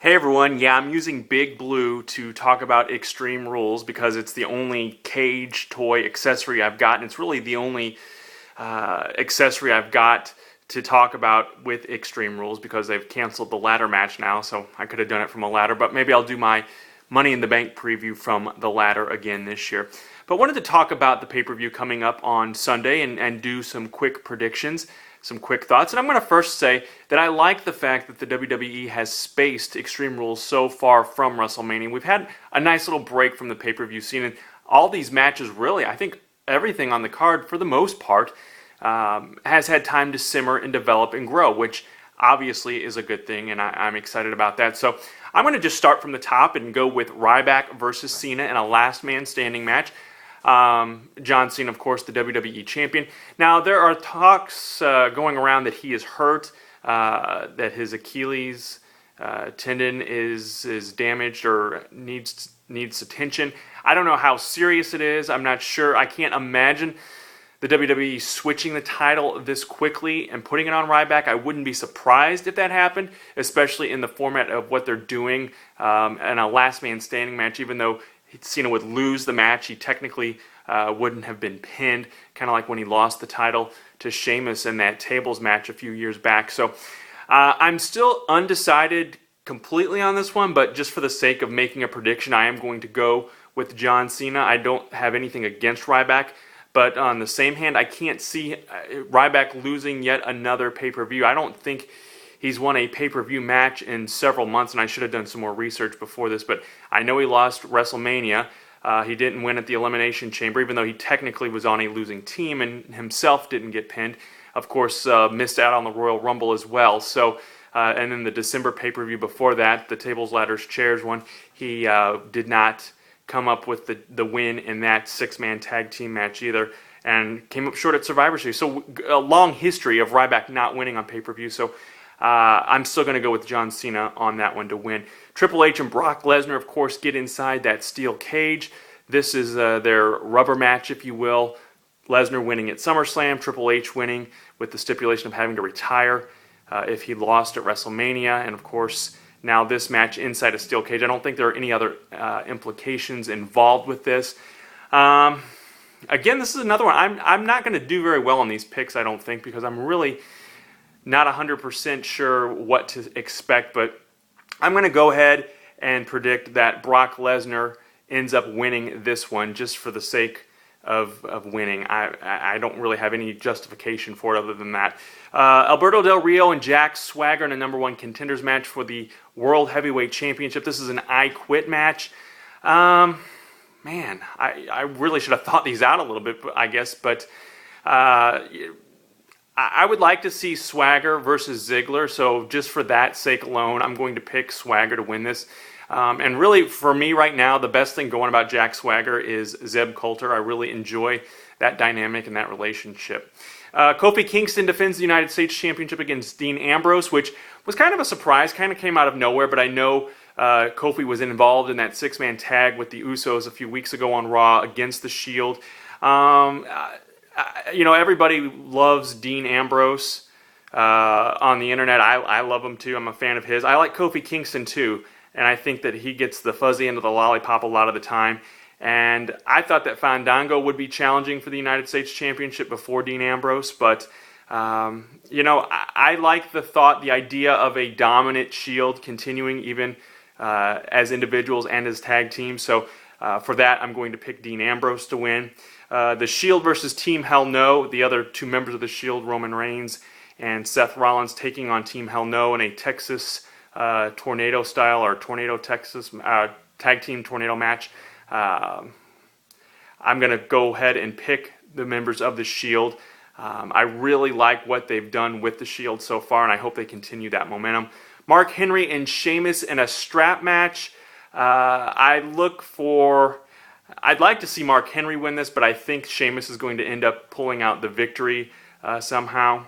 Hey everyone, yeah, I'm using Big Blue to talk about Extreme Rules because it's the only cage toy accessory I've got, and it's really the only accessory I've got to talk about with Extreme Rules because they've canceled the ladder match now, so I could have done it from a ladder, but maybe I'll do my Money in the Bank preview from the ladder again this year. But wanted to talk about the pay-per-view coming up on Sunday and do some quick predictions, some quick thoughts. And I'm going to first say that I like the fact that the WWE has spaced Extreme Rules so far from WrestleMania. We've had a nice little break from the pay-per-view scene, and all these matches really, I think everything on the card for the most part has had time to simmer and develop and grow, which obviously is a good thing, and I'm excited about that. So I'm going to just start from the top and go with Ryback versus Cena in a last man standing match. John Cena, of course, the WWE champion. Now, there are talks going around that he is hurt, that his Achilles tendon is damaged or needs attention. I don't know how serious it is. I'm not sure. I can't imagine the WWE switching the title this quickly and putting it on Ryback. I wouldn't be surprised if that happened, especially in the format of what they're doing in a last man standing match. Even though Cena would lose the match, he technically wouldn't have been pinned, kind of like when he lost the title to Sheamus in that tables match a few years back. So I'm still undecided completely on this one, but just for the sake of making a prediction, I am going to go with John Cena. I don't have anything against Ryback, but on the same hand, I can't see Ryback losing yet another pay-per-view. I don't think he's won a pay-per-view match in several months, and I should have done some more research before this, but I know he lost WrestleMania. He didn't win at the Elimination Chamber, even though he technically was on a losing team and himself didn't get pinned. Of course, missed out on the Royal Rumble as well. So, and then the December pay-per-view before that, the Tables, Ladders, Chairs one, he did not come up with the win in that six-man tag team match either, and came up short at Survivor Series. So a long history of Ryback not winning on pay-per-view. So I'm still going to go with John Cena on that one to win. Triple H and Brock Lesnar, of course, get inside that steel cage. This is their rubber match, if you will. Lesnar winning at SummerSlam, Triple H winning with the stipulation of having to retire if he lost at WrestleMania. And, of course, now this match inside a steel cage. I don't think there are any other implications involved with this. Again, this is another one. I'm not going to do very well on these picks, I don't think, because I'm really not 100% sure what to expect. But I'm going to go ahead and predict that Brock Lesnar ends up winning this one just for the sake of winning. I don't really have any justification for it other than that. Alberto Del Rio and Jack Swagger in a number one contenders match for the World Heavyweight Championship. This is an I Quit match. Man, I really should have thought these out a little bit, I guess, but I would like to see Swagger versus Ziggler, so just for that sake alone, I'm going to pick Swagger to win this. And really, for me right now, the best thing going about Jack Swagger is Zeb Coulter. I really enjoy that dynamic and that relationship. Kofi Kingston defends the United States Championship against Dean Ambrose, which was kind of a surprise, kind of came out of nowhere, but I know Kofi was involved in that six-man tag with the Usos a few weeks ago on Raw against The Shield. Everybody loves Dean Ambrose on the internet. I love him too. I'm a fan of his. I like Kofi Kingston too, and I think that he gets the fuzzy end of the lollipop a lot of the time. And I thought that Fandango would be challenging for the United States Championship before Dean Ambrose, but I like the idea of a dominant Shield continuing even as individuals and as tag teams. So for that, I'm going to pick Dean Ambrose to win. The Shield versus Team Hell No, the other two members of the Shield, Roman Reigns and Seth Rollins, taking on Team Hell No in a Texas tornado style or tornado Texas tag team tornado match. I'm going to go ahead and pick the members of the Shield. I really like what they've done with the Shield so far, and I hope they continue that momentum. Mark Henry and Sheamus in a strap match. I'd like to see Mark Henry win this, but I think Sheamus is going to end up pulling out the victory somehow.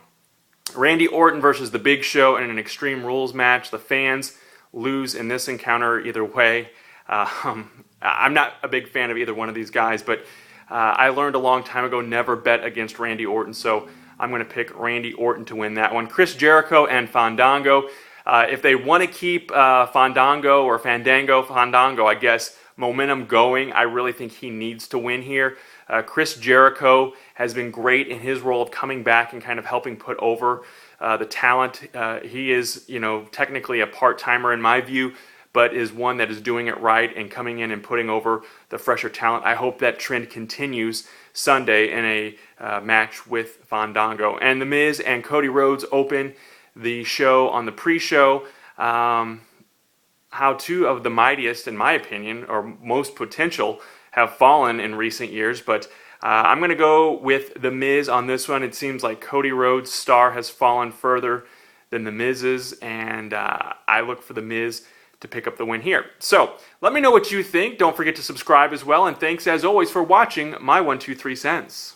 Randy Orton versus The Big Show in an Extreme Rules match. The fans lose in this encounter either way. I'm not a big fan of either one of these guys, but I learned a long time ago never bet against Randy Orton, so I'm going to pick Randy Orton to win that one. Chris Jericho and Fandango. If they want to keep Fandango, I guess, momentum going, I really think he needs to win here. Chris Jericho has been great in his role of coming back and kind of helping put over the talent. He is, technically a part-timer in my view, but is one that is doing it right and coming in and putting over the fresher talent. I hope that trend continues Sunday in a match with Fandango. And The Miz and Cody Rhodes open the show on the pre-show. How two of the mightiest, in my opinion, or most potential, have fallen in recent years, but I'm going to go with The Miz on this one. It seems like Cody Rhodes' star has fallen further than The Miz's, and I look for The Miz to pick up the win here. So let me know what you think. Don't forget to subscribe as well, and thanks as always for watching my 1, 2, 3 cents.